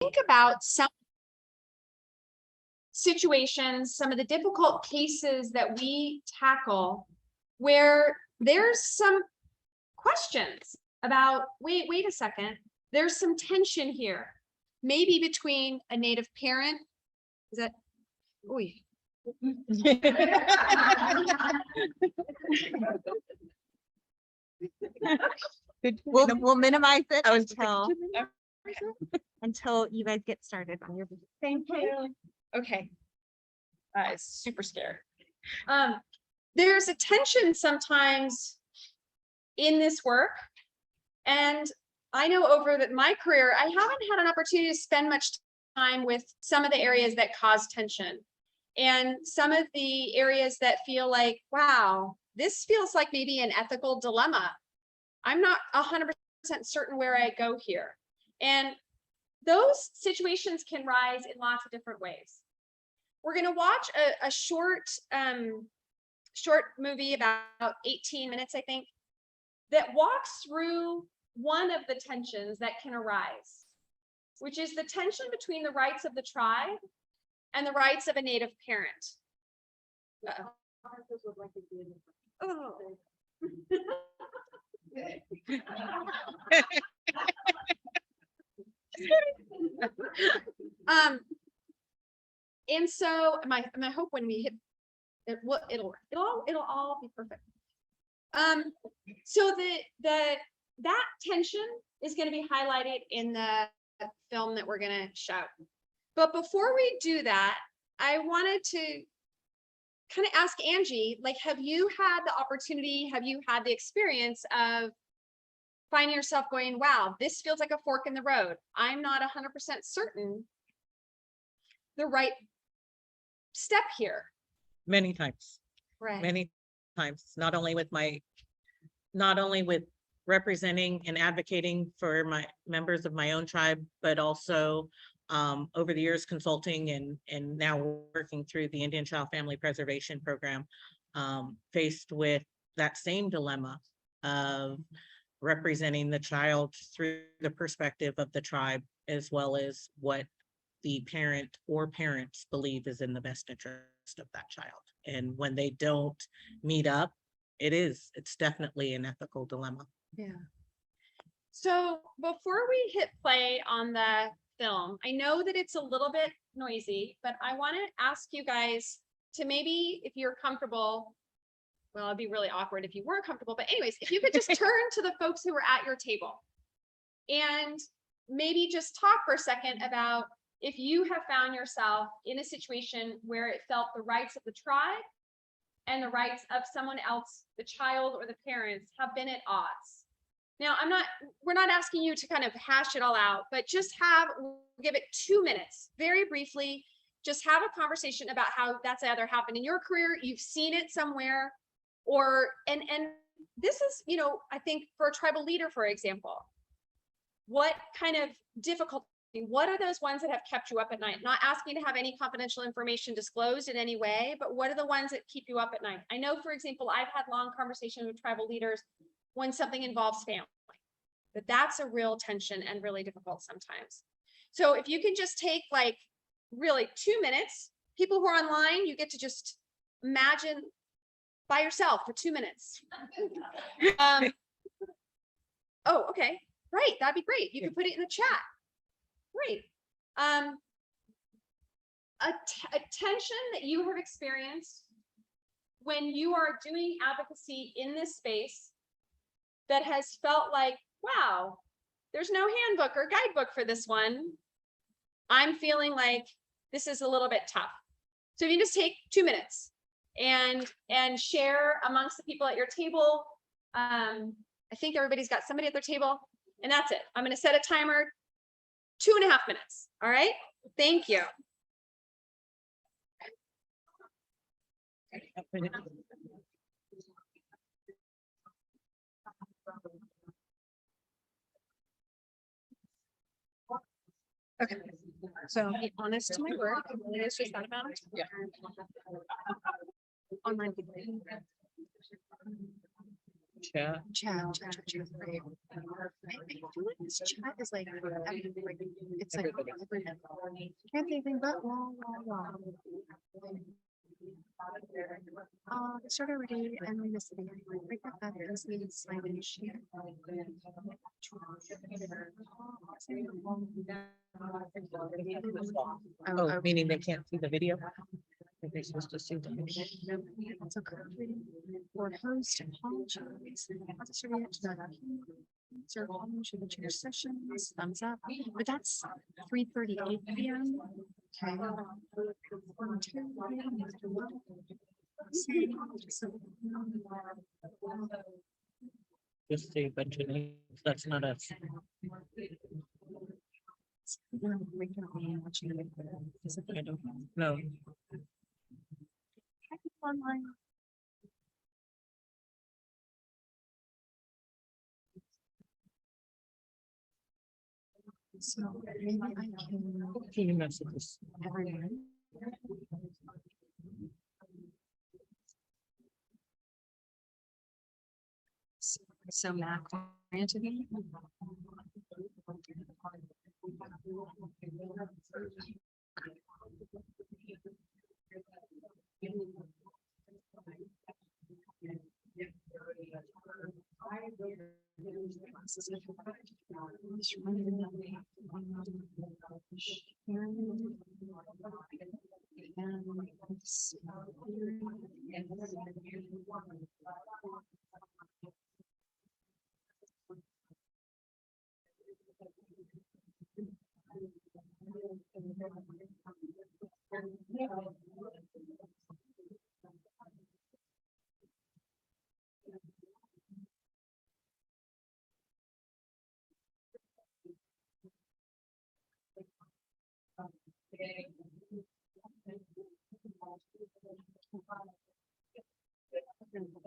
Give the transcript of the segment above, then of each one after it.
think about some situations, some of the difficult cases that we tackle where there's some questions about, wait a second, there's some tension here, maybe between a Native parent, is that, ooh. We'll minimize it until you guys get started on your video. Thank you. Okay. Super scared. There's a tension sometimes in this work. And I know over my career, I haven't had an opportunity to spend much time with some of the areas that cause tension. And some of the areas that feel like, wow, this feels like maybe an ethical dilemma. I'm not 100% certain where I go here. And those situations can rise in lots of different ways. We're going to watch a short movie, about 18 minutes, I think, that walks through one of the tensions that can arise, which is the tension between the rights of the tribe and the rights of a Native parent. And so my hope when we hit it, it'll all be perfect. So that tension is going to be highlighted in the film that we're going to show. But before we do that, I wanted to kind of ask Angie, like, have you had the opportunity, have you had the experience of finding yourself going, wow, this feels like a fork in the road. I'm not 100% certain the right step here. Many times. Right. Many times, not only with representing and advocating for my members of my own tribe, but also over the years consulting and now working through the Indian Child Family Preservation Program, faced with that same dilemma of representing the child through the perspective of the tribe, as well as what the parent or parents believe is in the best interest of that child. And when they don't meet up, it's definitely an ethical dilemma. Yeah. So before we hit play on the film, I know that it's a little bit noisy, but I want to ask you guys to maybe, if you're comfortable, well, it'd be really awkward if you weren't comfortable, but anyways, if you could just turn to the folks who were at your table and maybe just talk for a second about if you have found yourself in a situation where it felt the rights of the tribe and the rights of someone else, the child or the parents, have been at odds. Now, we're not asking you to kind of hash it all out, but just give it 2 minutes, very briefly, just have a conversation about how that's either happened in your career, you've seen it somewhere, or, and this is, I think for a tribal leader, for example, what kind of difficulty, what are those ones that have kept you up at night? Not asking to have any confidential information disclosed in any way, but what are the ones that keep you up at night? I know, for example, I've had long conversations with tribal leaders when something involves family, but that's a real tension and really difficult sometimes. So if you can just take like really 2 minutes, people who are online, you get to just imagine by yourself for 2 minutes. Oh, okay, right, that'd be great. You can put it in the chat. Great. A tension that you have experienced when you are doing advocacy in this space that has felt like, wow, there's no handbook or guidebook for this one. I'm feeling like this is a little bit tough. So if you just take 2 minutes and share amongst the people at your table. I think everybody's got somebody at their table, and that's it. I'm going to set a timer, 2.5 minutes. All right. Thank you. Okay. So be honest to my word. It is just that amount of time. Yeah. Online. chat. Chat. Right. I feel like this chat is like, it's like, everybody. Can't say anything but la, la, la. It started already and we missed it. Break that back and see the signage. Oh, meaning they can't see the video? They're supposed to see the video. It's okay. Or host apologize. Sir, should we change sessions? Thumbs up. But that's 3:38 p.m. Okay. Just say a bunch of names. That's not us. I don't know. Online. So maybe I can. Few messages. Everyone. So Mac granted me.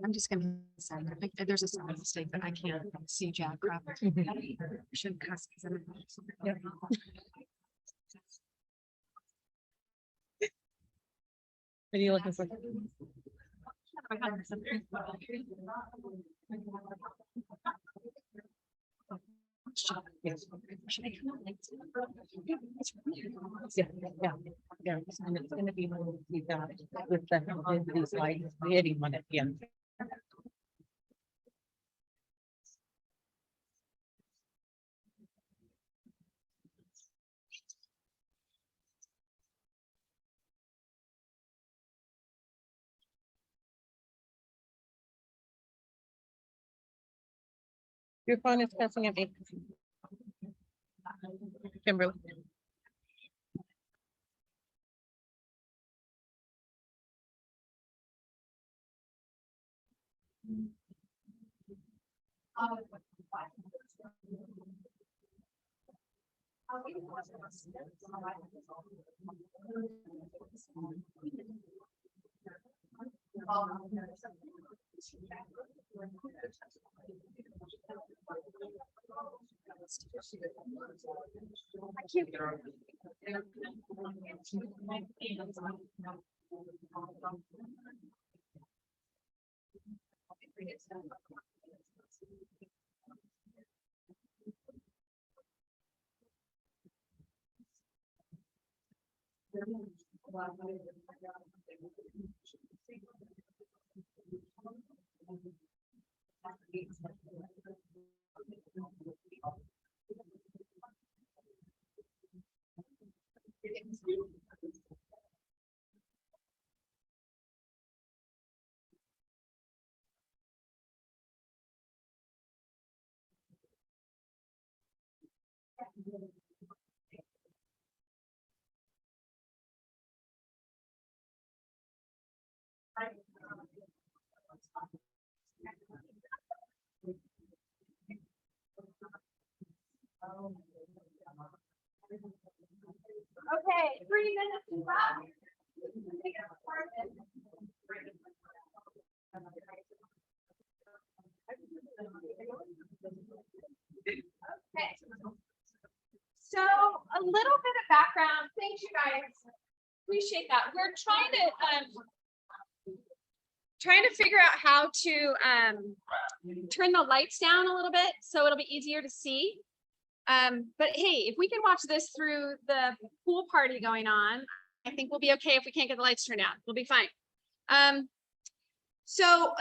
I'm just gonna say, like, there's a sound mistake that I can't see Jack crap. Shouldn't cuss. 'Cause I'm- What are you looking for? Yeah. And it's gonna be when we got with these lights, the hitting one at the end. Your phone is passing at me. Kimberly. Okay, 3 minutes to wrap. Okay. So a little bit of background. Thanks, you guys. Appreciate that. We're trying to trying to figure out how to turn the lights down a little bit so it'll be easier to see. But hey, if we can watch this through the pool party going on, I think we'll be okay if we can't get the lights turned on. We'll be fine. So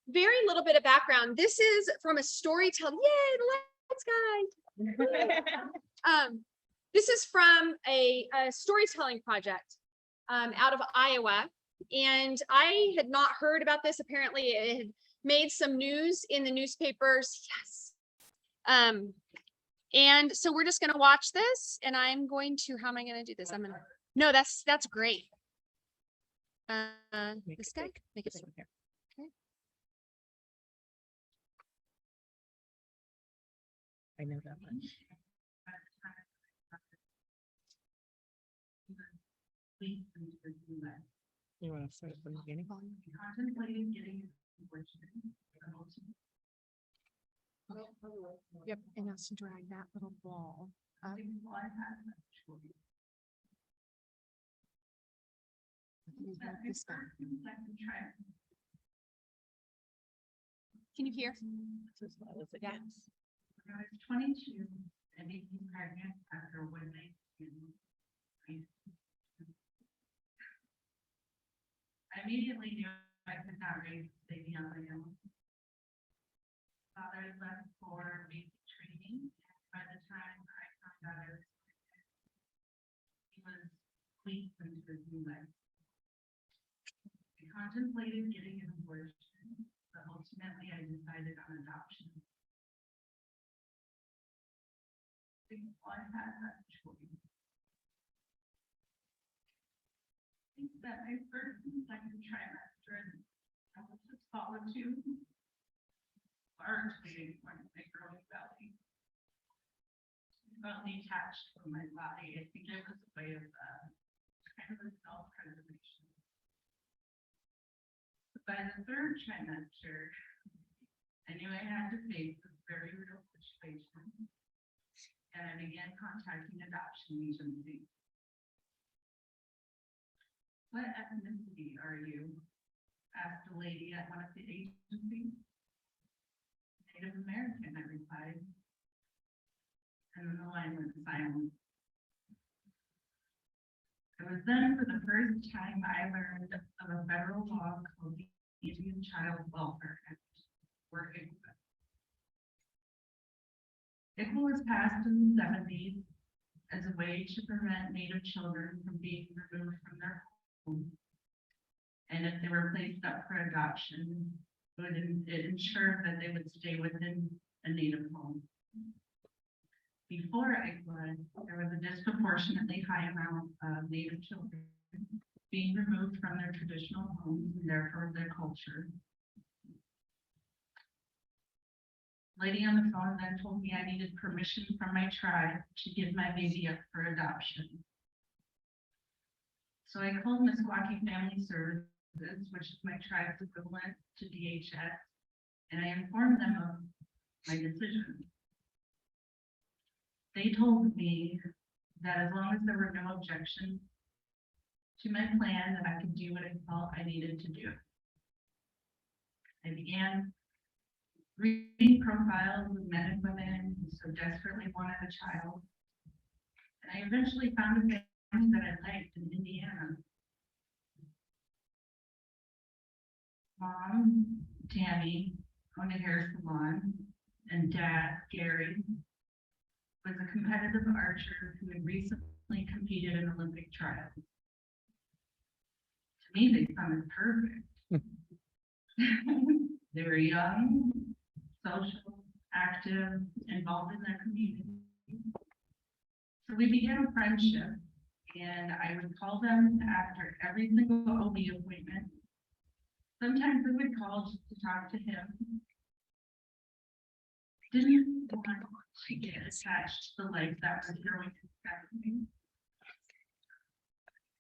very little bit of background. This is from a storytelling. Yay, the lights, guys. This is from a storytelling project out of Iowa. And I had not heard about this. Apparently it had made some news in the newspapers. Yes. And so we're just going to watch this, and I'm going to, how am I going to do this? I'm going to, no, that's great. This guy, make it big. Here. Okay. I know that much. You want to start from the beginning? Contemplating getting Yep, and has to drag that little ball up. You drag this back. Can you hear? Yeah. I was 22 and became pregnant after one night. I immediately knew I could not raise a baby on my own. Father left for basic training. By the time I found out I was pregnant, he was weeks into his new life. I contemplated getting an abortion, but ultimately I decided on adoption. I had that choice. I think that my first and second trimester, I was just solitude, largely when my growing belly. I felt detached from my body. I think it was a way of kind of a self-preservation. By the third trimester, I knew I had to face this very real situation. And I began contacting adoption agencies. What ethnicity are you? Asked a lady at one of the agencies. Native American, I replied. And then the line went silent. It was then for the first time I learned of a federal law called the Indian Child Welfare Act, or ICWA. ICWA was passed in the 70s as a way to prevent Native children from being removed from their home. And if they were placed up for adoption, it ensured that they would stay within a Native home. Before ICWA, there was a disproportionately high amount of Native children being removed from their traditional homes and therefore their culture. Lady on the phone then told me I needed permission from my tribe to give my baby up for adoption. So I called Meskwaki Family Services, which is my tribe's equivalent to DHS, and I informed them of my decision. They told me that as long as there were no objections to my plan, that I could do what I felt I needed to do. I began reading profiles of men and women who so desperately wanted a child. And I eventually found a family that I liked in Indiana. Mom, Tammy, owned a hair salon, and dad, Gary, was a competitive archer who had recently competed in Olympic trials. To me, they sounded perfect. They were young, social, active, involved in their community. So we began a friendship, and I would call them after every single OB appointment. Sometimes I would call just to talk to him. Didn't want to get attached to the life that was growing inside of me.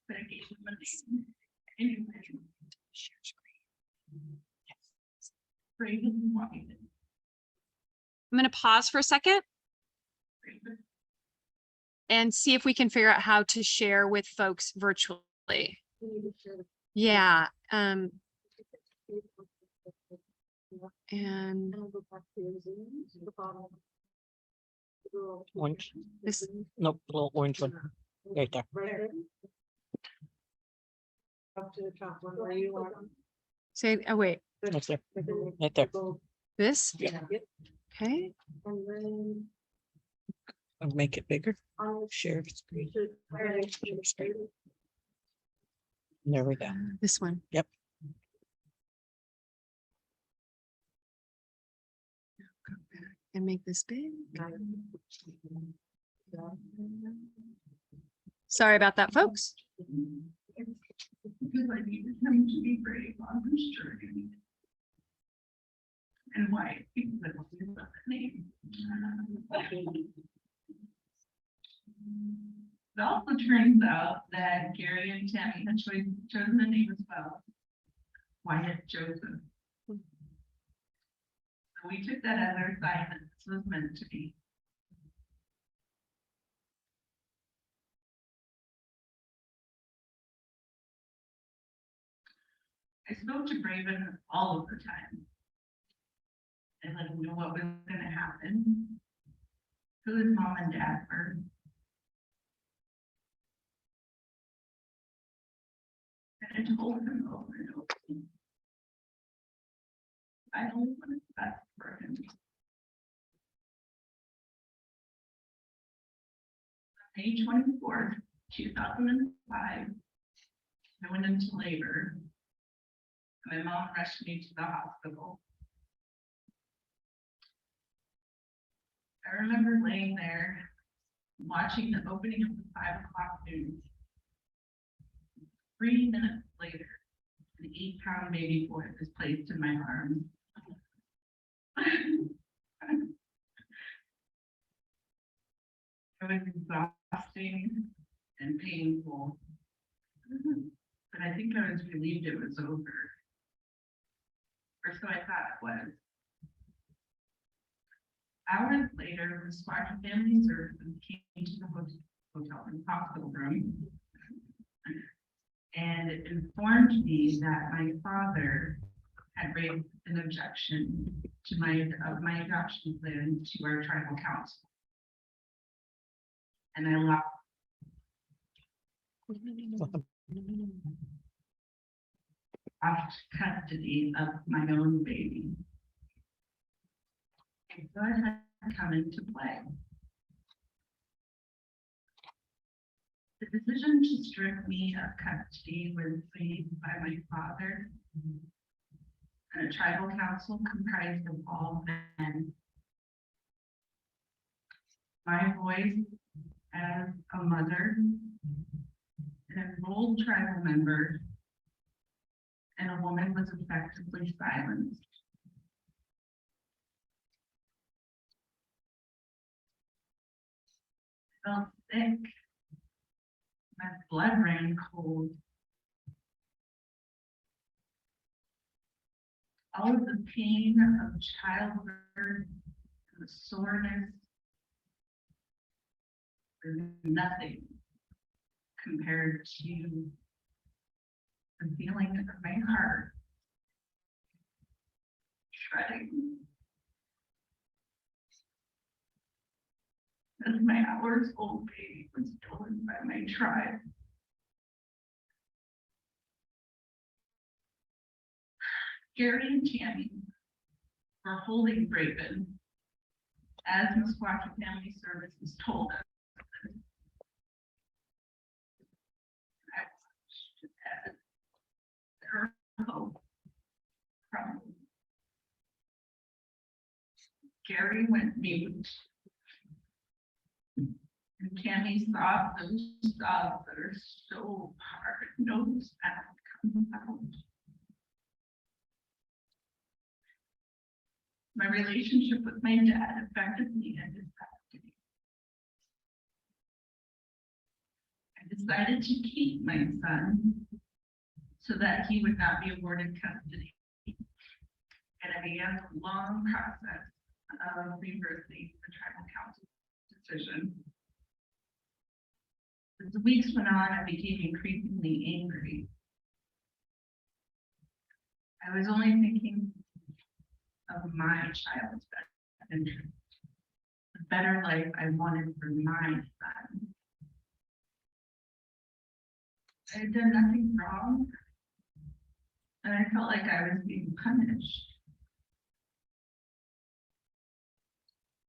But I gave him a name. Anyway. Share screen. Yes. Raven White. I'm going to pause for a second and see if we can figure out how to share with folks virtually. Yeah. And Orange. this, Nope, the little orange one. Right there. Up to the top one where you are. say, oh, wait, Right there. Right there. this, Yeah. okay, And then. I'll make it bigger. on the Share screen. should- where they should- There we go. this one. Yep. Go back and make this big. Sorry about that, folks. Because I needed him to be brave on this journey. And why people that want to love the name. It also turns out that Gary and Tammy had chosen the name as well. Wyatt Joseph. So we took that as our sign that this was meant to be. I spoke to Braven all of the time. And let him know what was gonna happen. Who his mom and dad were. And I told him over and over. I only wanted the best for him. May 24th, 2005. I went into labor. My mom rushed me to the hospital. I remember laying there, watching the opening of the 5 o'clock news. 3 minutes later, an 8-pound baby boy was placed in my arms. It was exhausting and painful. But I think I was relieved it was over. Or so I thought it was. Hours later, the Spartan Family Services came to the hospital room and it informed me that my father had raised an objection to my adoption plan to our tribal council. And I lost custody of my own baby. And so it had come into play. The decision to strip me of custody was made by my father and a tribal council comprised of all men. My voice as a mother, an enrolled tribal member, and a woman was effectively silenced. I felt sick. My blood ran cold. All of the pain of childbirth and the soreness were nothing compared to the feeling of my heart shredding as my hours-old baby was stolen by my tribe. Gary and Tammy were holding Braven, as Musquatchie Family Services told us. I watched as her hope crumbled. Gary went mute. And Tammy sobbed those sobs that are so hard, no sound comes out. My relationship with my dad effectively ended custody. I decided to keep my son so that he would not be awarded custody. And I began a long process of reversing the tribal council decision. As the weeks went on, I became increasingly angry. I was only thinking, of my child's best interest. The better life I wanted for my son. I had done nothing wrong, and I felt like I was being punished.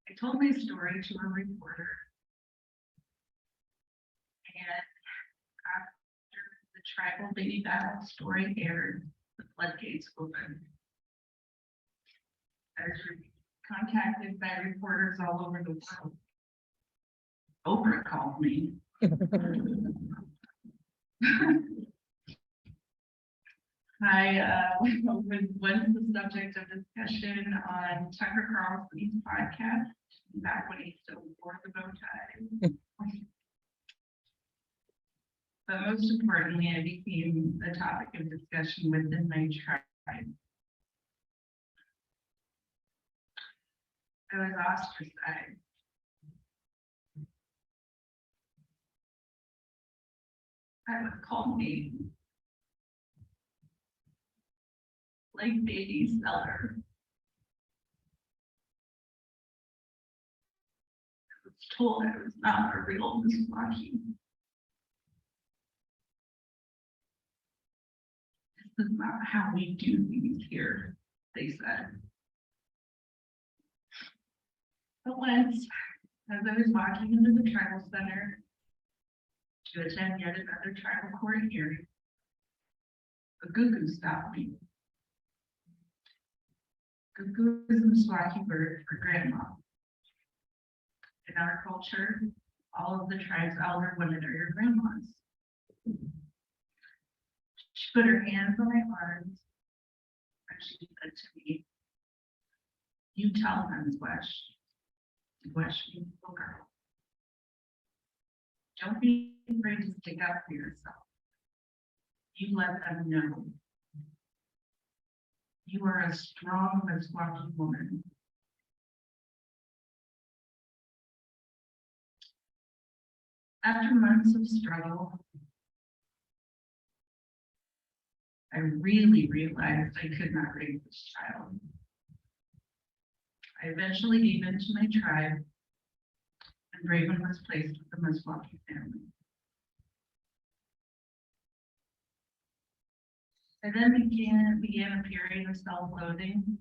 I told my story to a reporter, and after the tribal baby battle story aired, the floodgates opened. I was contacted by reporters all over the world. Oprah called me. I went to the subject of discussion on Tucker Carlson's podcast back when he still wore the bow tie. But most importantly, I became a topic of discussion within my tribe. I was ostracized. I was called names like baby seller. I was told I was not a real Miswaukee. This is not how we do things here, they said. But once, as I was walking into the tribal center to attend yet another tribal court hearing, a gugu stopped me. Gugu is a Miswaukee bird for grandma. In our culture, all of the tribe's elder women are your grandmas. She put her hands on my arms and she said to me, "You tell them, Wesh, little girl. Don't be afraid to stick up for yourself. You let them know. You are a strong Miswaukee woman." After months of struggle, I really realized I could not raise this child. I eventually gave in to my tribe, and Raven was placed with the Miswaukee family. I then began a period of self-loathing,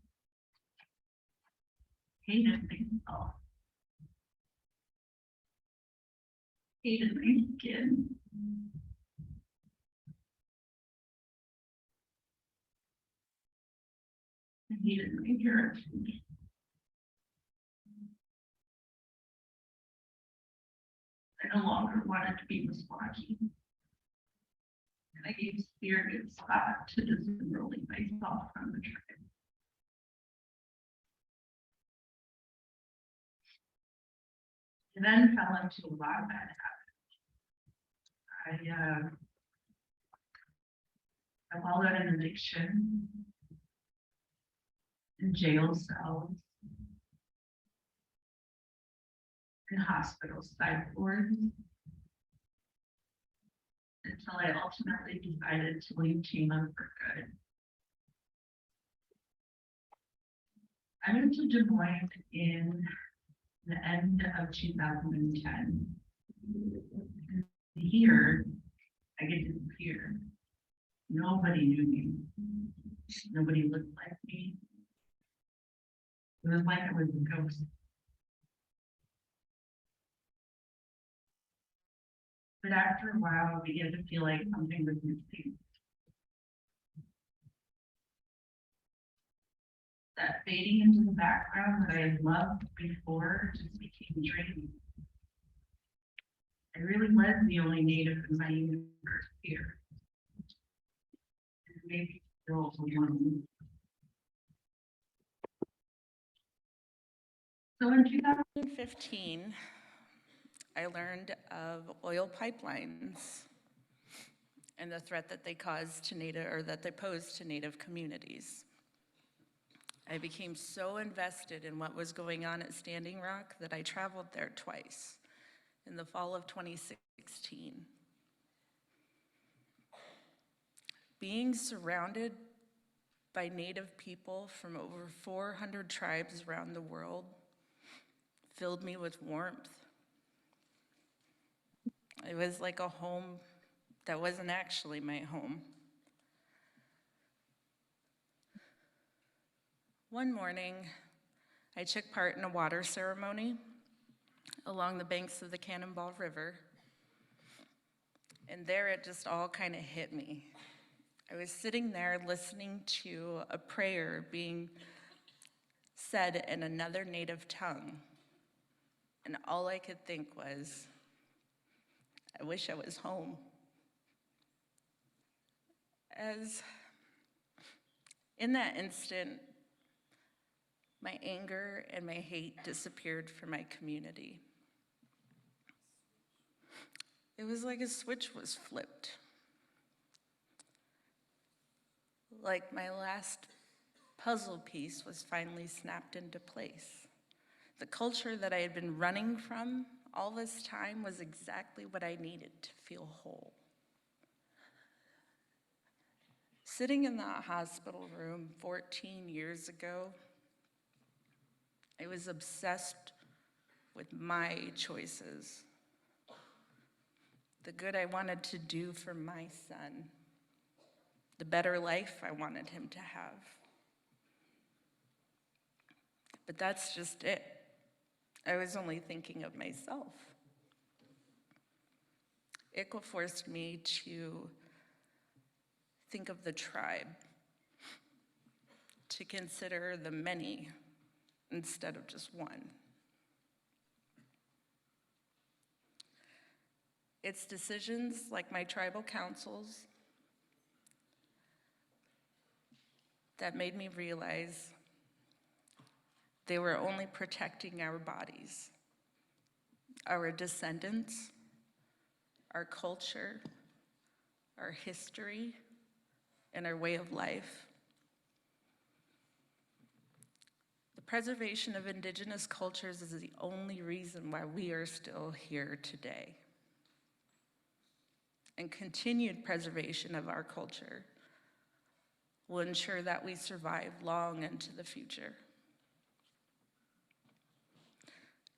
hated myself, hated my skin. I hated my heritage. I no longer wanted to be Miswaukee. And I gave serious thought to disenrolling myself from the tribe. I then fell into a lot of bad habits. I followed an addiction in jail cells, in hospital psych wards, until I ultimately decided to leave Chima for good. I moved to Des Moines in the end of 2010. Here, I get to disappear. Nobody knew me. Nobody looked like me. It was like I was a ghost. But after a while, I began to feel like something was missing. That fading into the background that I had loved before just became draining. I really was the only native in my universe here. And maybe still one. So in 2015, I learned of oil pipelines and the threat that they cause to native, or that they pose to native communities. I became so invested in what was going on at Standing Rock that I traveled there twice in the fall of 2016. Being surrounded by Native people from over 400 tribes around the world filled me with warmth. It was like a home that wasn't actually my home. One morning, I took part in a water ceremony along the banks of the Cannonball River. And there it just all kind of hit me. I was sitting there listening to a prayer being said in another native tongue. And all I could think was, I wish I was home. As in that instant, my anger and my hate disappeared from my community. It was like a switch was flipped. Like my last puzzle piece was finally snapped into place. The culture that I had been running from all this time was exactly what I needed to feel whole. Sitting in that hospital room 14 years ago, I was obsessed with my choices, the good I wanted to do for my son, the better life I wanted him to have. But that's just it. I was only thinking of myself. ICWA forced me to think of the tribe, to consider the many instead of just one. It's decisions like my tribal councils that made me realize they were only protecting our bodies, our descendants, our culture, our history, and our way of life. The preservation of Indigenous cultures is the only reason why we are still here today. And continued preservation of our culture will ensure that we survive long into the future.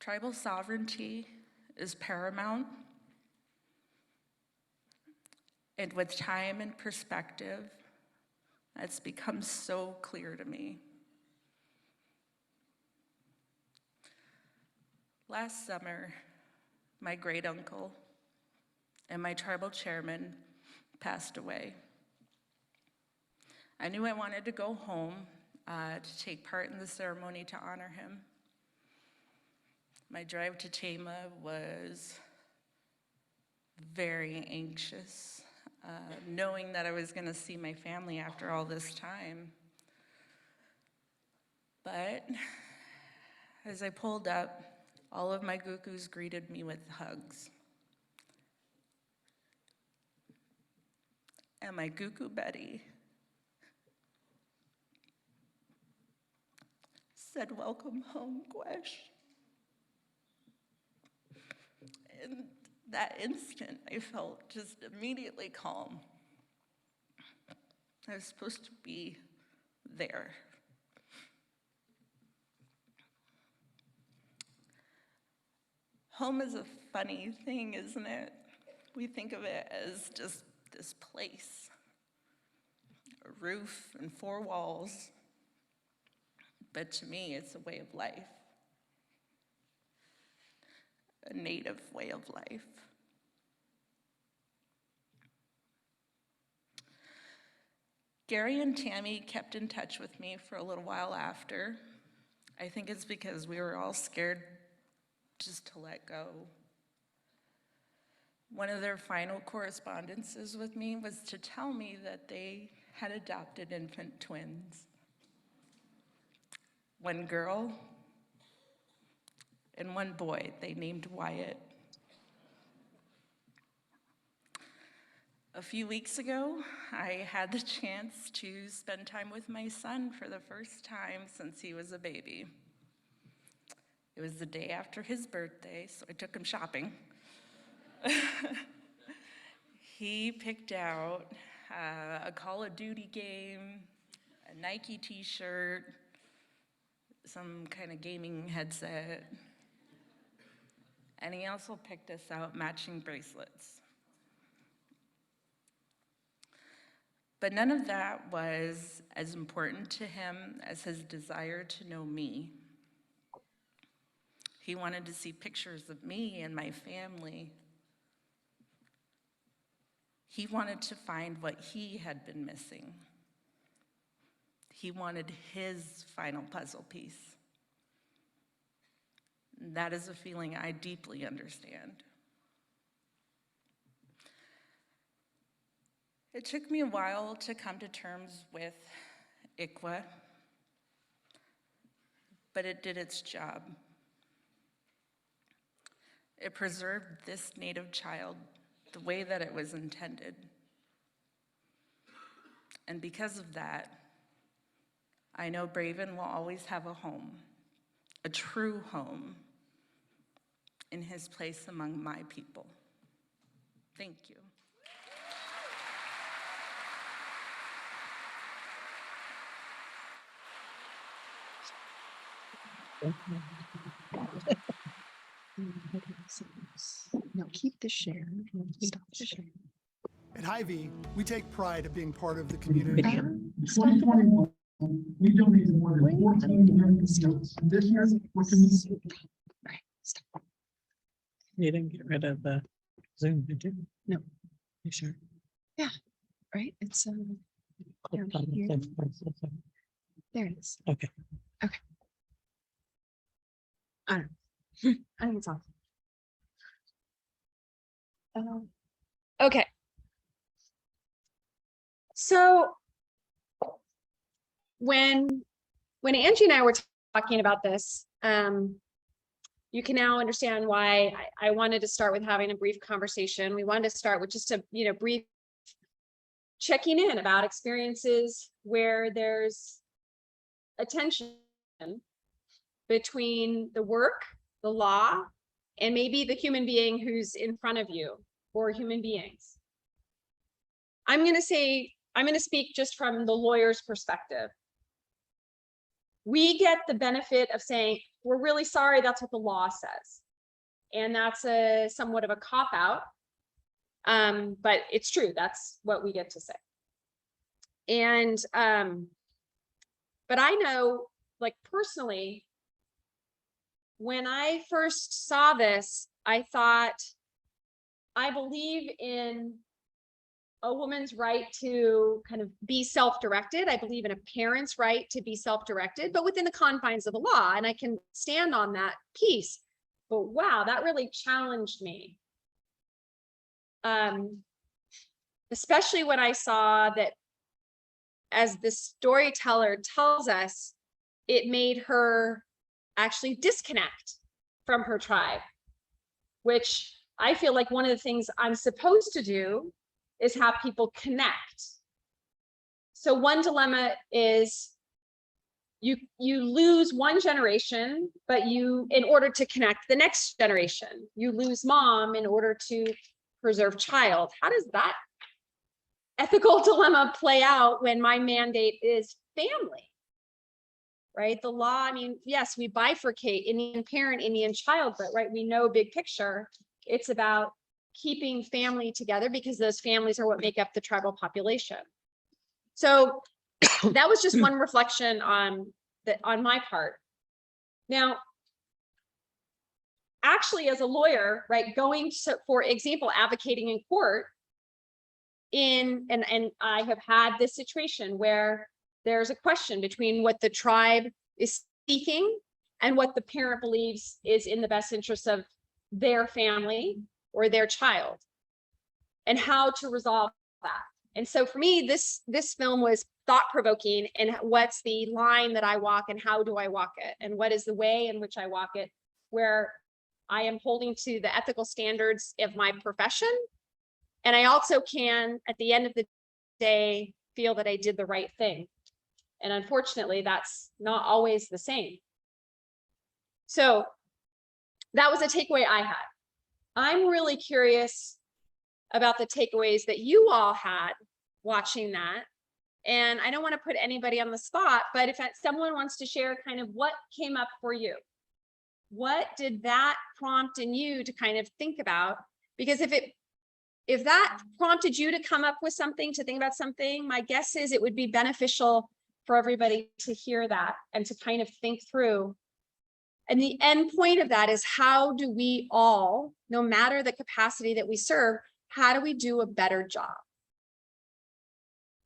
Tribal sovereignty is paramount, and with time and perspective, that's become so clear to me. Last summer, my great uncle and my tribal chairman passed away. I knew I wanted to go home to take part in the ceremony to honor him. My drive to Tama was very anxious, knowing that I was going to see my family after all this time. But as I pulled up, all of my gukus greeted me with hugs. And my guku Betty said, "Welcome home, Gwesh." In that instant, I felt just immediately calm. I was supposed to be there. Home is a funny thing, isn't it? We think of it as just this place, a roof and four walls. But to me, it's a way of life, a native way of life. Gary and Tammy kept in touch with me for a little while after. I think it's because we were all scared just to let go. One of their final correspondences with me was to tell me that they had adopted infant twins. One girl and one boy they named Wyatt. A few weeks ago, I had the chance to spend time with my son for the first time since he was a baby. It was the day after his birthday, so I took him shopping. He picked out a Call of Duty game, a Nike t-shirt, some kind of gaming headset. And he also picked us out matching bracelets. But none of that was as important to him as his desire to know me. He wanted to see pictures of me and my family. He wanted to find what he had been missing. He wanted his final puzzle piece. That is a feeling I deeply understand. It took me a while to come to terms with ICWA, but it did its job. It preserved this Native child the way that it was intended. And because of that, I know Braven will always have a home, a true home, in his place among my people. Thank you. No, keep the share. Stop the share. At Hy-Vee, we take pride of being part of the community. Stop. 2021, we donated more than 14 million meals. And this year, we're committed. Right, stop. You didn't get rid of the Zoom, did you? No. You sure? Right, it's Click down on the here. same place, okay. There it is. Okay. I think it's off. Okay. So when Angie and I were talking about this, you can now understand why I wanted to start with having a brief conversation. We wanted to start with just a brief checking in about experiences where there's a tension between the work, the law, and maybe the human being who's in front of you, or human beings. I'm going to speak just from the lawyer's perspective. We get the benefit of saying, we're really sorry, that's what the law says. And that's somewhat of a cop-out, but it's true, that's what we get to say. And, but I know, like personally, when I first saw this, I thought, I believe in a woman's right to kind of be self-directed. I believe in a parent's right to be self-directed, but within the confines of the law. And I can stand on that piece. But wow, that really challenged me. Especially when I saw that, as the storyteller tells us, it made her actually disconnect from her tribe, which I feel like one of the things I'm supposed to do is have people connect. So one dilemma is you lose one generation, but in order to connect the next generation, you lose mom in order to preserve child. How does that ethical dilemma play out when my mandate is family? Right? The law, I mean, yes, we bifurcate Indian parent, Indian child, but right, we know big picture, it's about keeping family together because those families are what make up the tribal population. So that was just one reflection on my part. Now, actually, as a lawyer, right, going to, for example, advocating in court, and I have had this situation where there's a question between what the tribe is seeking and what the parent believes is in the best interest of their family or their child, and how to resolve that. And so for me, this film was thought-provoking, and what's the line that I walk and how do I walk it? And what is the way in which I walk it, where I am holding to the ethical standards of my profession. And I also can, at the end of the day, feel that I did the right thing. And unfortunately, that's not always the same. So that was a takeaway I had. I'm really curious about the takeaways that you all had watching that. And I don't want to put anybody on the spot, but if someone wants to share kind of what came up for you, what did that prompt in you to kind of think about? Because if that prompted you to come up with something, to think about something, my guess is it would be beneficial for everybody to hear that and to kind of think through. And the end point of that is, how do we all, no matter the capacity that we serve, how do we do a better job?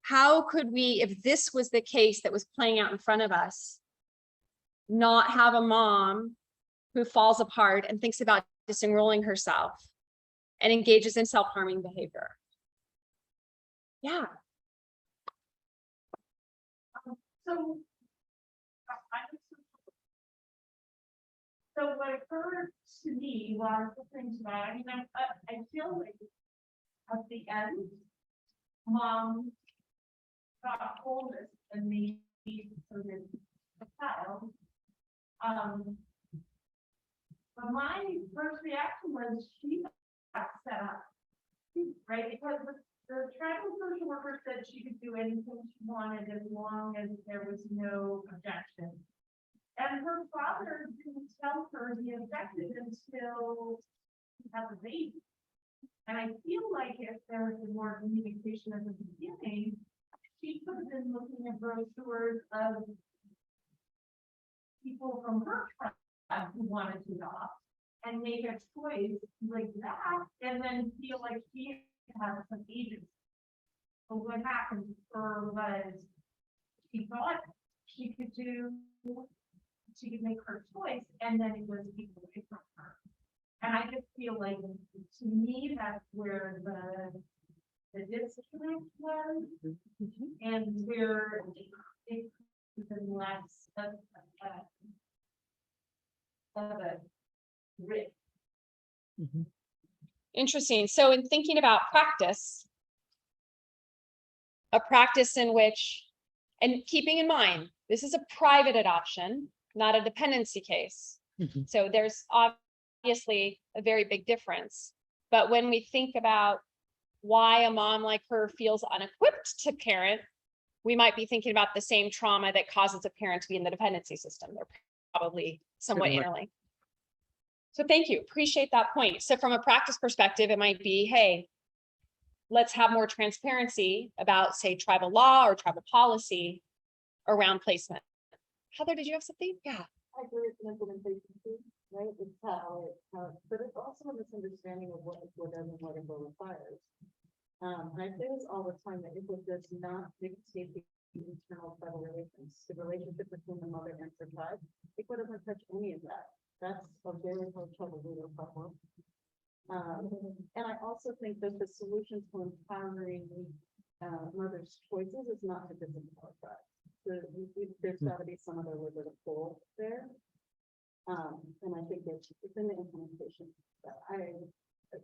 How could we, if this was the case that was playing out in front of us, not have a mom who falls apart and thinks about disenrolling herself and engages in self-harming behavior? Yeah. So what occurred to me was the things that I feel like at the end, mom got oldest and maybe so did the child. But my first reaction was she got set up, right? Because the tribal social worker said she could do anything she wanted as long as there was no objection. And her father didn't tell her he objected until he had the baby. And I feel like if there was more communication at the beginning, she could have been looking at brochures of people from her tribe who wanted to adopt and make a choice like that, and then feel like she has some agency. But what happened to her was she thought she could make her choice, and then it was taken away from her. And I just feel like, to me, that's where the disconnect was, and where it was less of a risk. Interesting. So in thinking about practice, a practice in which, and keeping in mind, this is a private adoption, not a dependency case. So there's obviously a very big difference. But when we think about why a mom like her feels unequipped to parent, we might be thinking about the same trauma that causes a parent to be in the dependency system. They're probably somewhat interlinked. So thank you, appreciate that point. So from a practice perspective, it might be, hey, let's have more transparency about, say, tribal law or tribal policy around placement. Heather, did you have something? Yeah. I agree with implementation too, right? It's but it's also a misunderstanding of what does and what ICWA requires. And I say this all the time, that ICWA does not dictate the internal tribal relations, the relationship between the mother and her child. ICWA doesn't touch any of that. That's a very hard trouble leader problem. And I also think that the solution to empowering mothers' choices is not to disempower tribes. So there's got to be some other way to pull there. And I think it's in the implementation.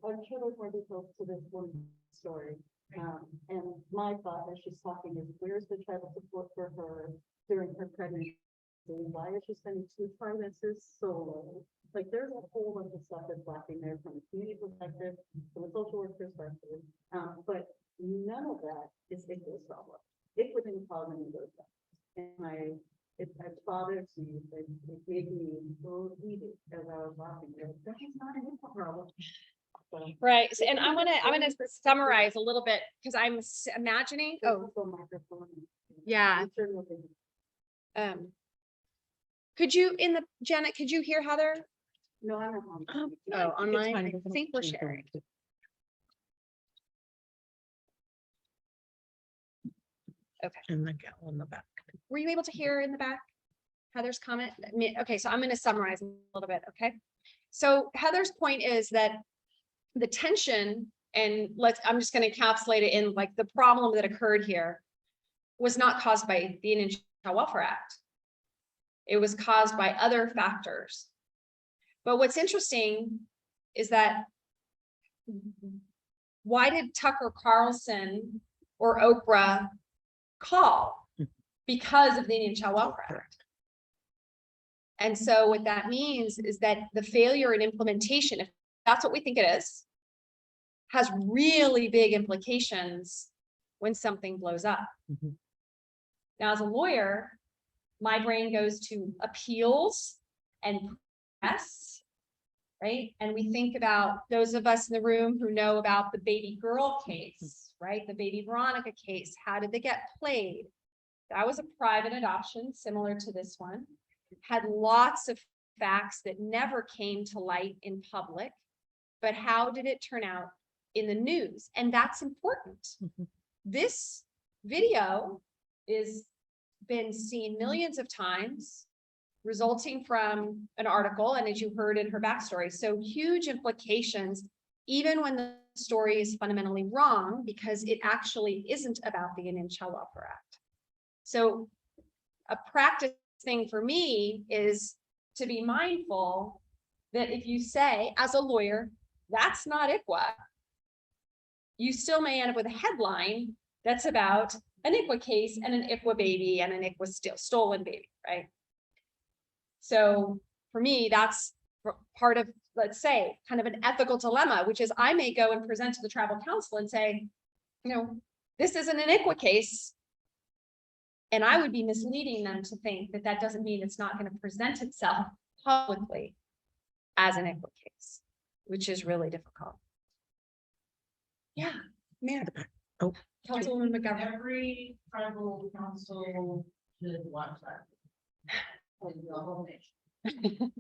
I'm sure there's more details to this one story. And my thought as she's talking is, where's the tribal support for her during her pregnancy? Why is she spending 2 trimesters solo? Like, there's a whole bunch of stuff that's lacking there from a community perspective, from a social work perspective. But none of that is ICWA's problem. ICWA didn't cause any of those things. And it bothers me, it made me so heated as I was watching it. That is not an ICWA problem. So, Right. So, and I'm gonna summarize a little bit, because I'm imagining. Oh, yeah. Could you, Janet, could you hear Heather? No, I'm not on. Oh, online, I think we're sharing. Okay. And the gal in the back. Were you able to hear in the back Heather's comment? Okay, so I'm going to summarize a little bit. Okay. So Heather's point is that the tension, and I'm just going to encapsulate it in like the problem that occurred here was not caused by the Indian Child Welfare Act. It was caused by other factors. But what's interesting is that, why did Tucker Carlson or Oprah call? Because of the Indian Child Welfare Act. And so what that means is that the failure in implementation, if that's what we think it is, has really big implications when something blows up. Now, as a lawyer, my brain goes to appeals and press, right? And we think about those of us in the room who know about the baby girl case, right? The baby Veronica case. How did they get played? That was a private adoption, similar to this one. Had lots of facts that never came to light in public. But how did it turn out in the news? And that's important. This video is been seen millions of times, resulting from an article, and as you heard in her backstory, so huge implications, even when the story is fundamentally wrong, because it actually isn't about the Indian Child Welfare Act. So a practice thing for me is to be mindful that if you say, as a lawyer, that's not ICWA, you still may end up with a headline that's about an ICWA case and an ICWA baby and an ICWA stolen baby, right? So for me, that's part of, let's say, kind of an ethical dilemma, which is I may go and present to the tribal council and say, you know, this isn't an ICWA case. And I would be misleading them to think that that doesn't mean it's not going to present itself publicly as an ICWA case, which is really difficult. Yeah, man. Oh. Councilwoman McGovern. Every tribal council should watch that. And the whole nation.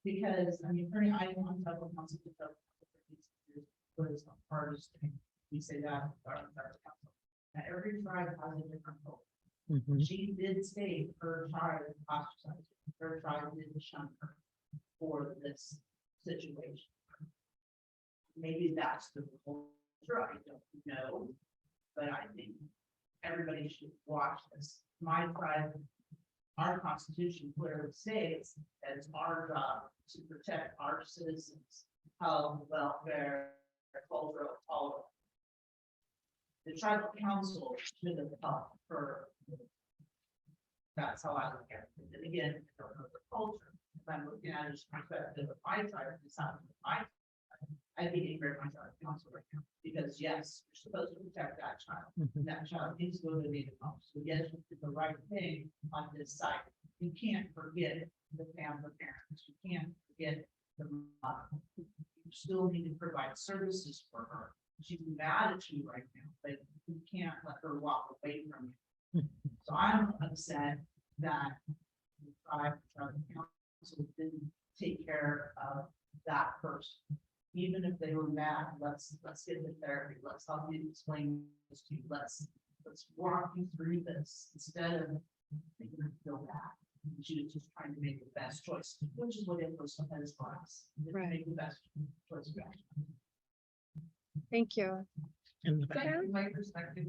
Because, I mean, pretty, I want tribal council to go. What is the hardest thing? We say that with our tribal council. Now, every tribe has a different goal. She did state her tribe ostracized, her tribe did shun her for this situation. Maybe that's the culture, I don't know. But I think everybody should watch this. My tribe, our constitution clearly states that it's our job to protect our citizens' health, welfare, cultural tolerance. The tribal council should have helped her. That's how I look at it. And again, I don't know the culture. If I'm looking at it from the perspective of my tribe, it's not my tribe. I think it's very much our council right now, because yes, you're supposed to protect that child. That child needs to go to the native home. So yes, you did the right thing on this site. You can't forget the family parents. You can't forget the mother. You still need to provide services for her. She's mad at you right now, but you can't let her walk away from you. So I'm upset that the tribal council didn't take care of that person. Even if they were mad, let's get the therapy. Let's help you explain this to you. Let's walk you through this instead of making her feel bad. She was just trying to make the best choice, which is what it was sometimes for us. Right. Make the best choice. Thank you. From my perspective,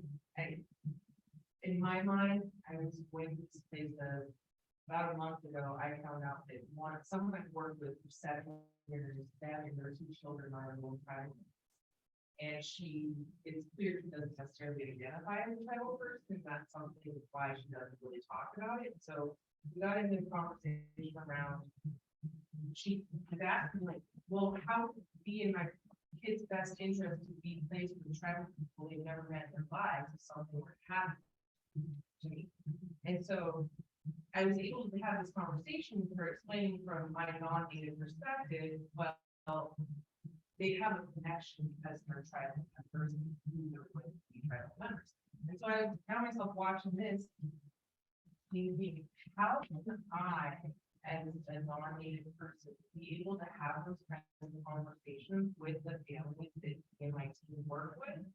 in my mind, I was waiting to say that about a month ago, I found out that someone I worked with for 7 years, that and their 2 children are in one time. And it's clear she doesn't necessarily identify as a tribal person, and that's something why she doesn't really talk about it. So we got into a conversation around, she was asking like, well, how would it be in my kids' best interest to be placed with tribal people they've never met in their lives if something were to happen to me? And so I was able to have this conversation with her, explaining from my non-native perspective, well, they have a connection because they're tribal members who they're going to be tribal members. And so I found myself watching this, thinking, how can I, as a non-native person, be able to have those kinds of conversations with the families that in my team work with,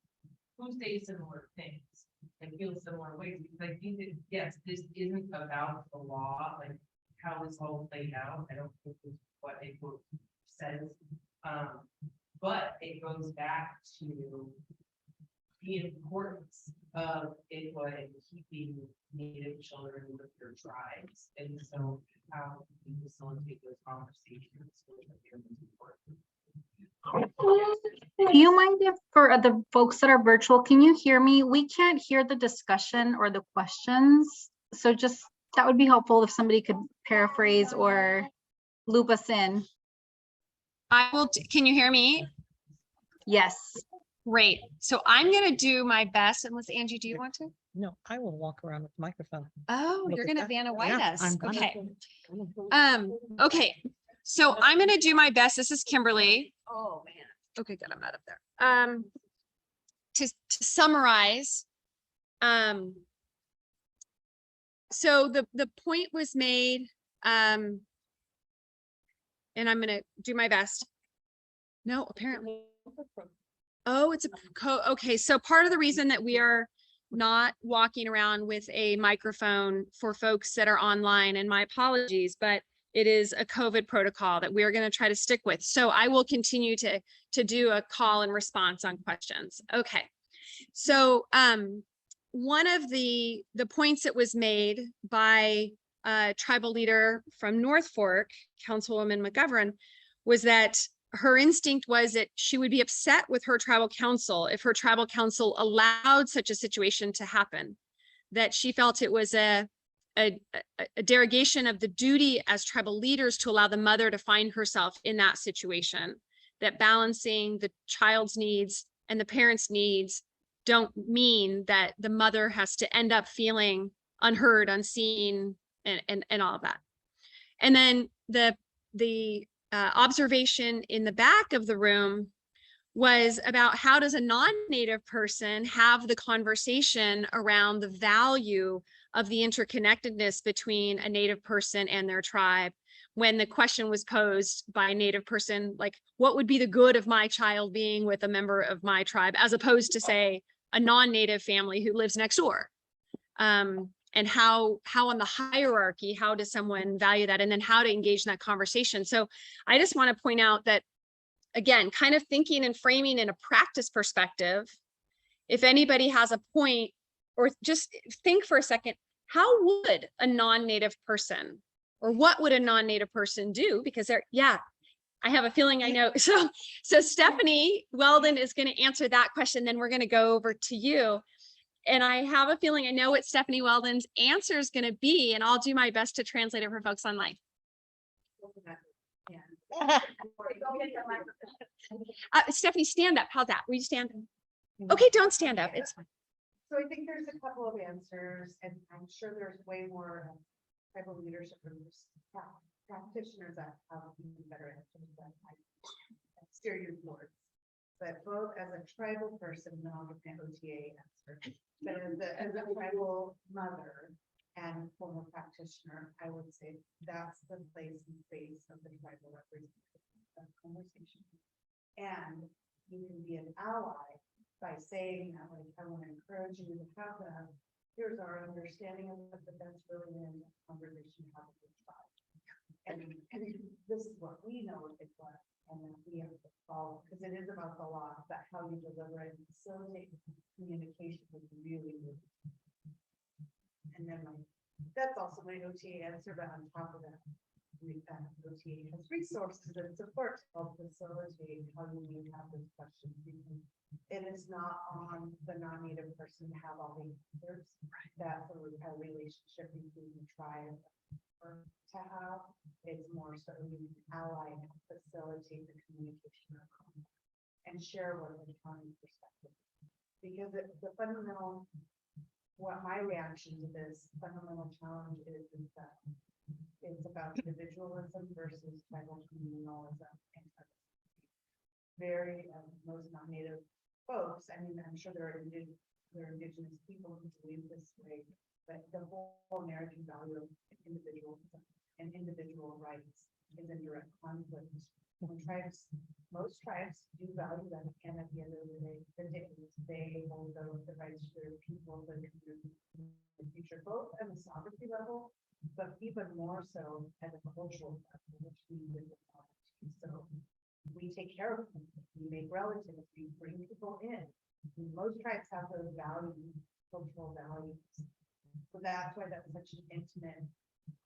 who say similar things and feel similar ways? Because I think that, yes, this isn't about the law, like how this all played out. I don't think this is what it says. But it goes back to the importance of ICWA and keeping Native children with their tribes. And so how we facilitate those conversations is important. Do you mind if for the folks that are virtual, can you hear me? We can't hear the discussion or the questions. So just, that would be helpful if somebody could paraphrase or loop us in. I will, can you hear me? Yes. Great. So I'm going to do my best, unless Angie, do you want to? No, I will walk around with the microphone. Oh, Look you're at gonna that. Vanna White Yeah, us. I'm gonna. Okay. Okay. So I'm gonna do my best. This is Kimberly. Oh, man. Okay, good. I'm not up there. To summarize, so the point was made, and I'm gonna do my best. No, apparently. Oh, it's a okay. So part of the reason that we are not walking around with a microphone for folks that are online, and my apologies, but it is a COVID protocol that we are going to try to stick with. So I will continue to do a call and response on questions. Okay. So one of the points that was made by a tribal leader from North Fork, Councilwoman McGovern, was that her instinct was that she would be upset with her tribal council if her tribal council allowed such a situation to happen, that she felt it was a derogation of the duty as tribal leaders to allow the mother to find herself in that situation, that balancing the child's needs and the parents' needs don't mean that the mother has to end up feeling unheard, unseen, and all of that. And then the observation in the back of the room was about how does a non-native person have the conversation around the value of the interconnectedness between a native person and their tribe, when the question was posed by a native person, like, what would be the good of my child being with a member of my tribe, as opposed to, say, a non-native family who lives next door. And how on the hierarchy, how does someone value that? And then how to engage in that conversation. So I just want to point out that, again, kind of thinking and framing in a practice perspective, if anybody has a point, or just think for a second, how would a non-native person, or what would a non-native person do? Because they're, yeah, I have a feeling I know. So Stephanie Weldon is going to answer that question. Then we're going to go over to you. And I have a feeling I know what Stephanie Weldon's answer is going to be, and I'll do my best to translate it for folks online. Stephanie, stand up. How's that? Will you stand? Okay, don't stand up. It's fine. So I think there's a couple of answers, and I'm sure there's way more tribal leadership groups, practitioners that have even better answers than I steer you towards. But both as a tribal person, and I'll get an OTA answer, but as a tribal mother and former practitioner, I would say that's the place and space of the tribal representative conversation. And you can be an ally by saying that, like, I want to encourage you to have that. Here's our understanding of it, but that's really an conversation to have with the tribe. And this is what we know what it was, and then we have to follow, because it is about the law, but how you deliver it and facilitate communication is really, really. And then that's also my OTA answer, but on top of that, OTA has resources and support to help facilitate how you need to have those questions. Because it is not on the non-native person to have all the answers. That's a relationship between the tribe to have. It's more so you can ally and facilitate the communication and share what the county perspective. Because the fundamental, what my reaction to this fundamental challenge is that it's about individualism versus tribal communalism. Very most non-native folks, I mean, I'm sure there are indigenous people who believe this way, but the whole American value of individualism and individual rights is in direct conflict. When most tribes do value that, and at the end of the day, they hold the rights to their people, the community, in the future, both at the sovereignty level, but even more so at a cultural level, which we live in. So we take care of them, we make relatives, we bring people in. Most tribes have those values, cultural values. So that's why that's such an intimate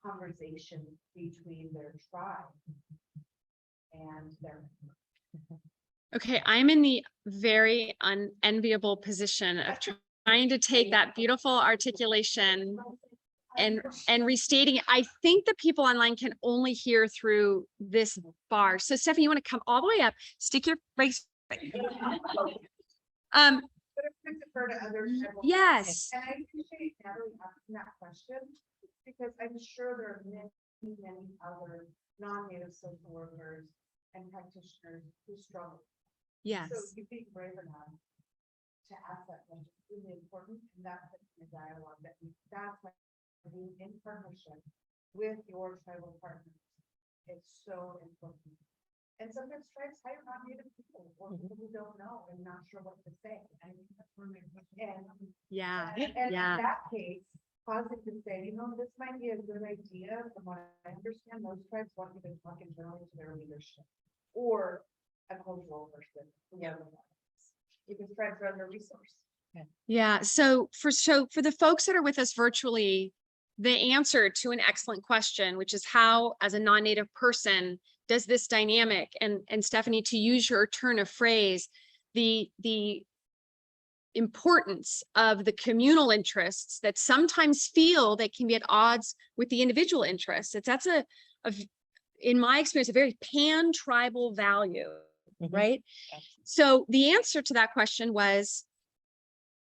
conversation between their tribe and their. Okay, I'm in the very unenviable position of trying to take that beautiful articulation and restating it. I think the people online can only hear through this bar. So Stephanie, you want to come all the way up, stick your race. But if we defer to other tribal. Yes. And I appreciate Natalie asking that question, because I'm sure there are many, many other non-native social workers and practitioners who struggle. Yes. So you being brave enough to ask that question is really important, and that's the dialogue that's why being in partnership with your tribal partners is so important. And sometimes tribes hire non-native people or people who don't know and not sure what to say. I think that's where my question. Yeah. And Yeah. in that case, pausing to say, this might be a good idea. From what I understand, most tribes want you to talk internally to their leadership or a cultural person. Because tribes are under resource. Yeah. So for the folks that are with us virtually, the answer to an excellent question, which is how, as a non-native person, does this dynamic, and Stephanie, to use your turn of phrase, the importance of the communal interests that sometimes feel they can be at odds with the individual interests. That's in my experience, a very pan-tribal value, right? So the answer to that question was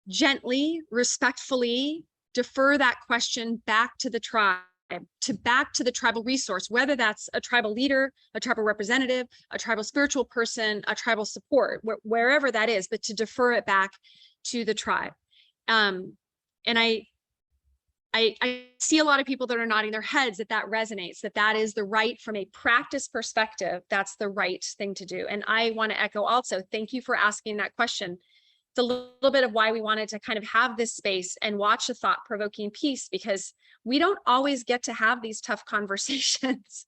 gently, respectfully defer that question back to the tribe, back to the tribal resource, whether that's a tribal leader, a tribal representative, a tribal spiritual person, a tribal support, wherever that is, but to defer it back to the tribe. And I see a lot of people that are nodding their heads that resonates, that is the right, from a practice perspective, that's the right thing to do. And I want to echo also, thank you for asking that question. It's a little bit of why we wanted to kind of have this space and watch a thought-provoking piece, because we don't always get to have these tough conversations.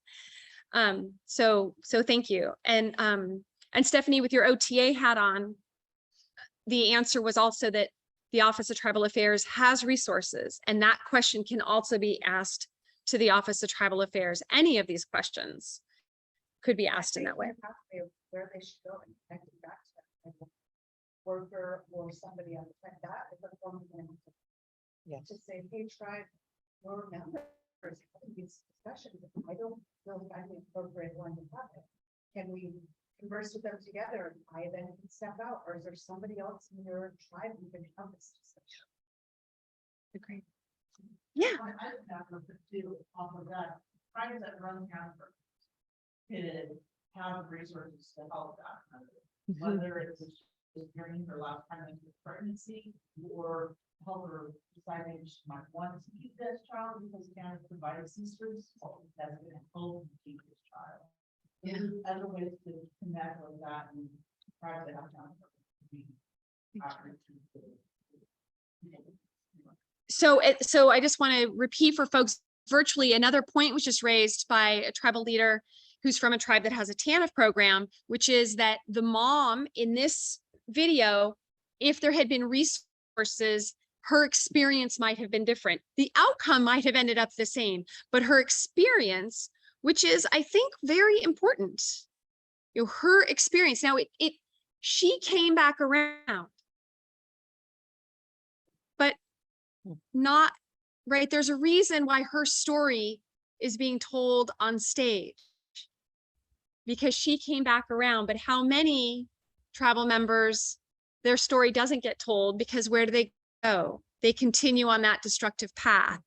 So thank you. And Stephanie, with your OTA hat on, the answer was also that the Office of Tribal Affairs has resources, and that question can also be asked to the Office of Tribal Affairs. Any of these questions could be asked in that way. Where they should go and connect it back to that worker or somebody on the tribe. That is a form of management. To say, hey, tribe, we're members having these discussions. I don't feel like I'm the appropriate one to have it. Can we converse with them together? I then can step out, or is there somebody else in your tribe who can have this discussion? Agreed. Yeah. I would have to do off of that, tribes that run county could have resources to help that. Whether it's during her last trimester of pregnancy, or help her deciding she might want to keep this child because Canada provides these services that's going to help keep this child. There's other ways to connect with that and try to have time. So I just want to repeat for folks virtually, another point was just raised by a tribal leader who's from a tribe that has a TANF program, which is that the mom in this video, if there had been resources, her experience might have been different. The outcome might have ended up the same, but her experience, which is, I think, very important, her experience. Now, she came back around, but not right. There's a reason why her story is being told on stage, because she came back around. But how many tribal members, their story doesn't get told, because where do they go? They continue on that destructive path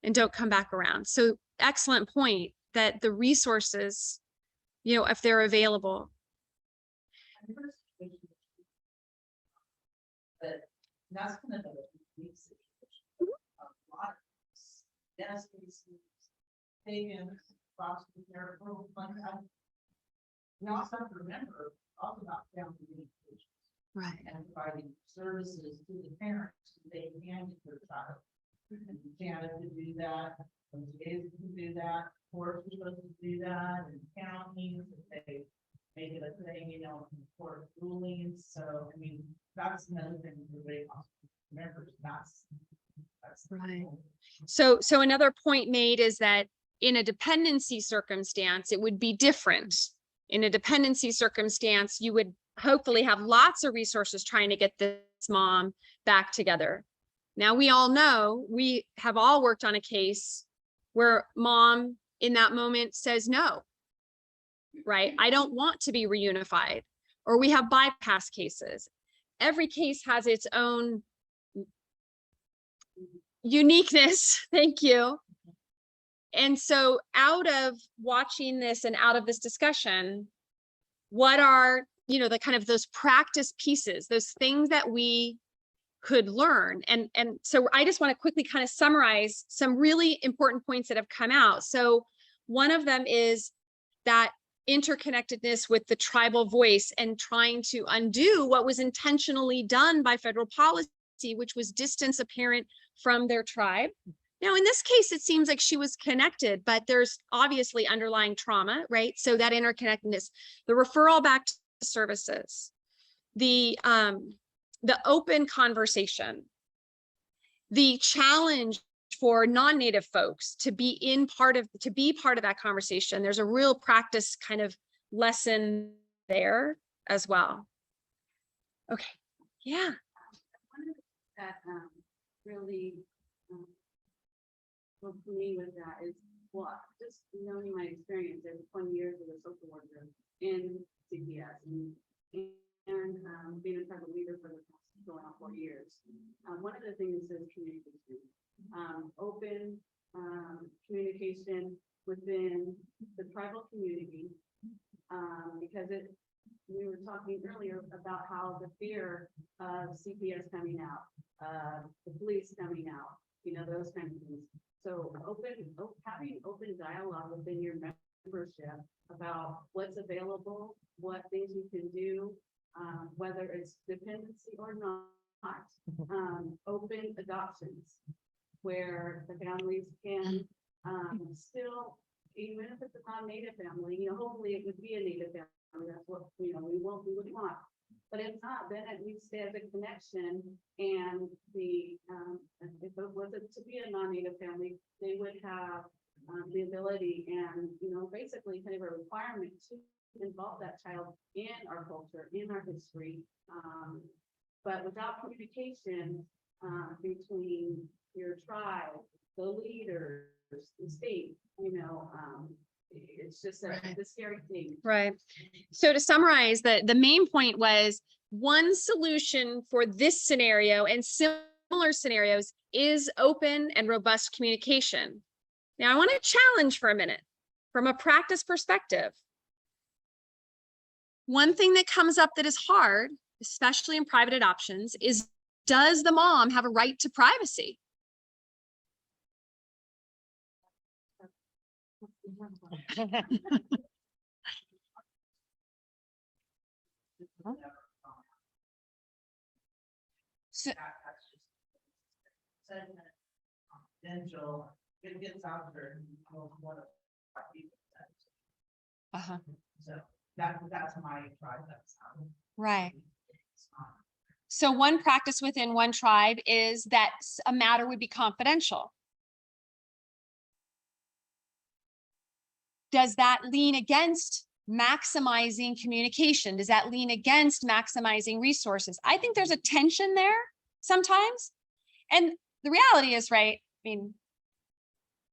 and don't come back around. So excellent point that the resources, if they're available. But that's kind of a unique situation. A lot of dentist cases, pagans, foster care, like that. We also have to remember also about family communications. Right. And providing services to the parents so they can hand their child. And Canada to do that, MTAs can do that, courts are supposed to do that, and counties, if they make it a thing, in court rulings. So, I mean, that's another thing everybody also remembers. That's right. So another point made is that in a dependency circumstance, it would be different. In a dependency circumstance, you would hopefully have lots of resources trying to get this mom back together. Now, we all know, we have all worked on a case where mom in that moment says no, right? I don't want to be reunified. Or we have bypass cases. every case has its own uniqueness. Thank you. And so out of watching this and out of this discussion, what are, you know, the kind of those practice pieces, those things that we could learn? And so I just want to quickly kind of summarize some really important points that have come out. So one of them is that interconnectedness with the tribal voice and trying to undo what was intentionally done by federal policy, which was distance a parent from their tribe. Now, in this case, it seems like she was connected, but there's obviously underlying trauma, right? So that interconnectedness, the referral back to services, the open conversation, the challenge for non-native folks to be part of that conversation. There's a real practice kind of lesson there as well. Okay, yeah. That really spoke to me with that is, well, just knowing my experience in 20 years as a social worker in CTFC and being a tribal leader for the past going on 4 years. One of the things is communication, open communication within the tribal community, because we were talking earlier about how the fear of CPS coming out, the police coming out, you know, those kind of things. So having open dialogue within your membership about what's available, what things you can do, whether it's dependency or not, open adoptions where the families can still, even if it's a non-native family, you know, hopefully it would be a native family. That's what, you know, we would want. But if not, then at least there's a connection, and the if it wasn't to be a non-native family, they would have the ability and, you know, basically kind of a requirement to involve that child in our culture, in our history. But without communication between your tribe, the leaders, the state, you know, it's just the scary thing. Right. So to summarize, the main point was one solution for this scenario and similar scenarios is open and robust communication. Now, I want to challenge for a minute from a practice perspective. One thing that comes up that is hard, especially in private adoptions, is, does the mom have a right to privacy? So, Confidential, it gets out there. One of people. So that's my tribe. That's right. So one practice within one tribe is that a matter would be confidential. Does that lean against maximizing communication? Does that lean against maximizing resources? I think there's a tension there sometimes. And the reality is, right, I mean,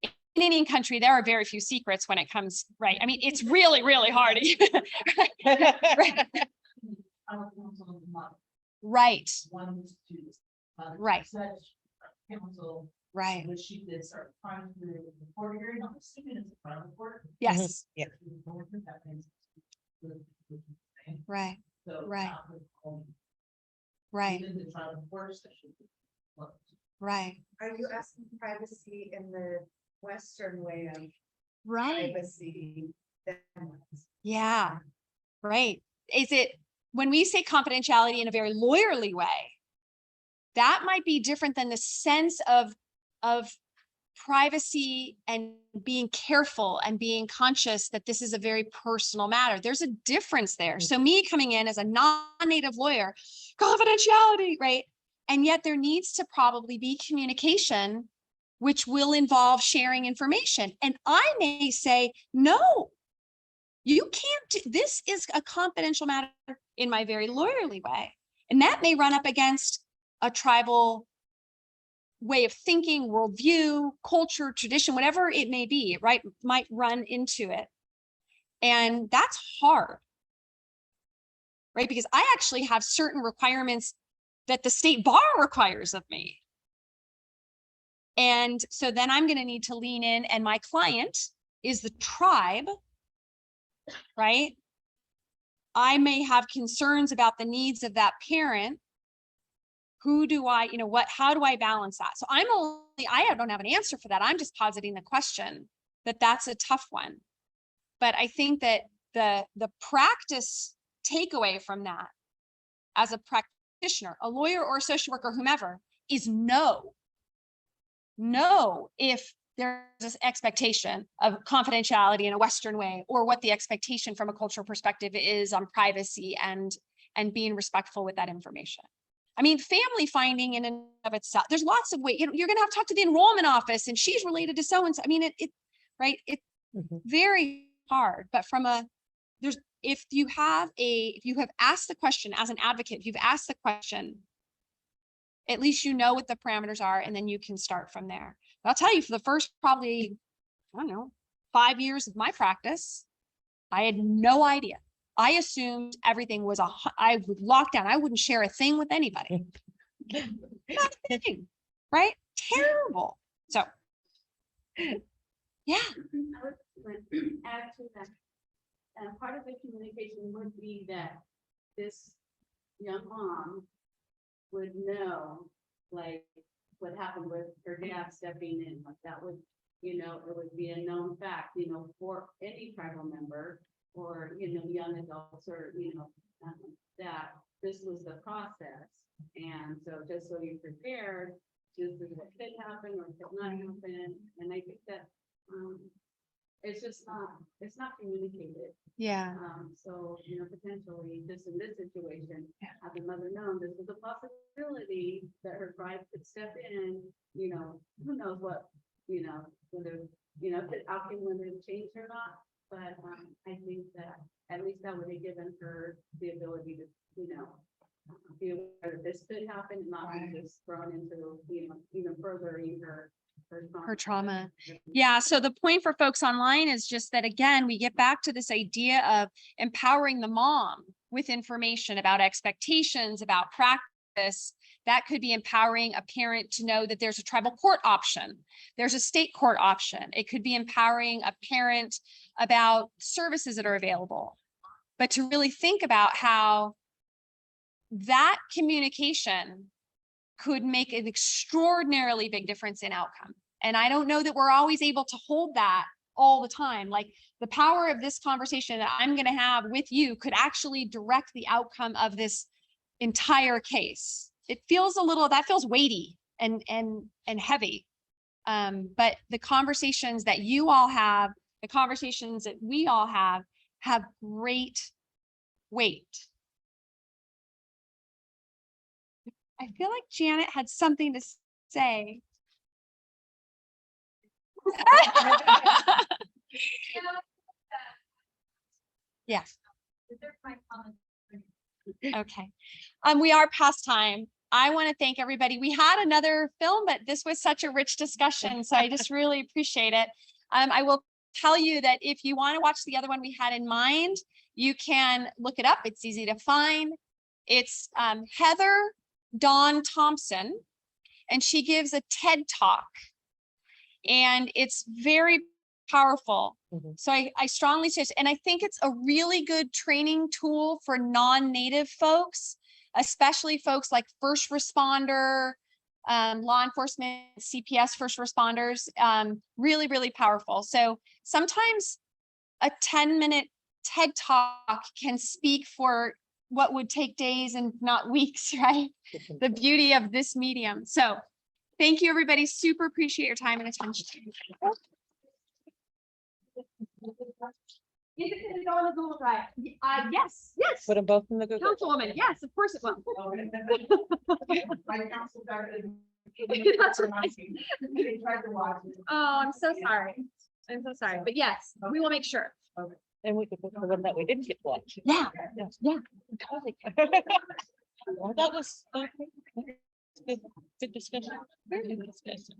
in Indian country, there are very few secrets when it comes, right? I mean, it's really, really hard. Right. Right. Right. Council. Right. Which she did start trying to do the court hearing. I'm assuming it's a private court. Yes. Yeah. Right. So, right. Right. Even the tribal court session. Right. Are you asking privacy in the Western way of Right. privacy? Yeah. Right. Is it, when we say confidentiality in a very lawyerly way, that might be different than the sense of privacy and being careful and being conscious that this is a very personal matter. There's a difference there. So me coming in as a non-native lawyer, confidentiality, right? And yet there needs to probably be communication, which will involve sharing information. And I may say, no, you can't do, this is a confidential matter in my very lawyerly way. And that may run up against a tribal way of thinking, worldview, culture, tradition, whatever it may be, right? Might run into it. And that's hard. right? Because I actually have certain requirements that the state bar requires of me. And so then I'm going to need to lean in, and my client is the tribe, right? I may have concerns about the needs of that parent. Who do I, how do I balance that? So I don't have an answer for that. I'm just positing the question that's a tough one. But I think that the practice takeaway from that as a practitioner, a lawyer or a social worker, whomever, is know if there's this expectation of confidentiality in a Western way, or what the expectation from a cultural perspective is on privacy and being respectful with that information. I mean, family finding in and of itself, there's lots of ways, you're going to have to talk to the enrollment office and she's related to so-and-so. I mean, it's very hard, but if you have asked the question as an advocate, if you've asked the question, at least you know what the parameters are, and then you can start from there. But I'll tell you, for the first probably, 5 years of my practice, I had no idea. I assumed everything was I would lock down. I wouldn't share a thing with anybody. Not a thing, right? Terrible. So, yeah. I would add to that. And part of the communication would be that this young mom would know, like, what happened with her dad stepping in, like that would, it would be a known fact, for any tribal member or, young adults or, that this was the process. And so just so you're prepared, this is what could happen or could not happen. And I think that, it's just it's not communicated. Yeah. So, potentially just in this situation, have the mother known this was a possibility that her tribe could step in, who knows what, whether, whether it changed or not. But I think that at least that would have given her the ability to, be aware that this could happen and not be just thrown into, even furthering her trauma. Yeah. So the point for folks online is just that, again, we get back to this idea of empowering the mom with information about expectations, about practice. That could be empowering a parent to know that there's a tribal court option. There's a state court option. It could be empowering a parent about services that are available, but to really think about how that communication could make an extraordinarily big difference in outcome. And I don't know that we're always able to hold that all the time. Like, the power of this conversation that I'm going to have with you could actually direct the outcome of this entire case. It feels that feels weighty and heavy. But the conversations that you all have, the conversations that we all have great weight. I feel like Janet had something to say. Yeah. Okay. We are past time. I want to thank everybody. We had another film, but this was such a rich discussion, so I just really appreciate it. I will tell you that if you want to watch the other one we had in mind, you can look it up. It's easy to find. It's Heather Dawn Thompson, and she gives a TED Talk, and it's very powerful. So I strongly suggest, and I think it's a really good training tool for non-native folks, especially folks like first responder, law enforcement, CPS first responders, really, really powerful. So sometimes a 10-minute TED Talk can speak for what would take days and not weeks, right? The beauty of this medium. So thank you, everybody. Super appreciate your time and attention. You can go on the Google Drive. Yes. Put them both in the Google. Councilwoman, yes, of course it will. My council started. That's right. They tried to watch it. Oh, I'm so sorry. I'm so sorry, but yes, we will make sure. And we could put the one that we didn't get to watch. Yeah. Totally. Well, that was good discussion. Very good discussion.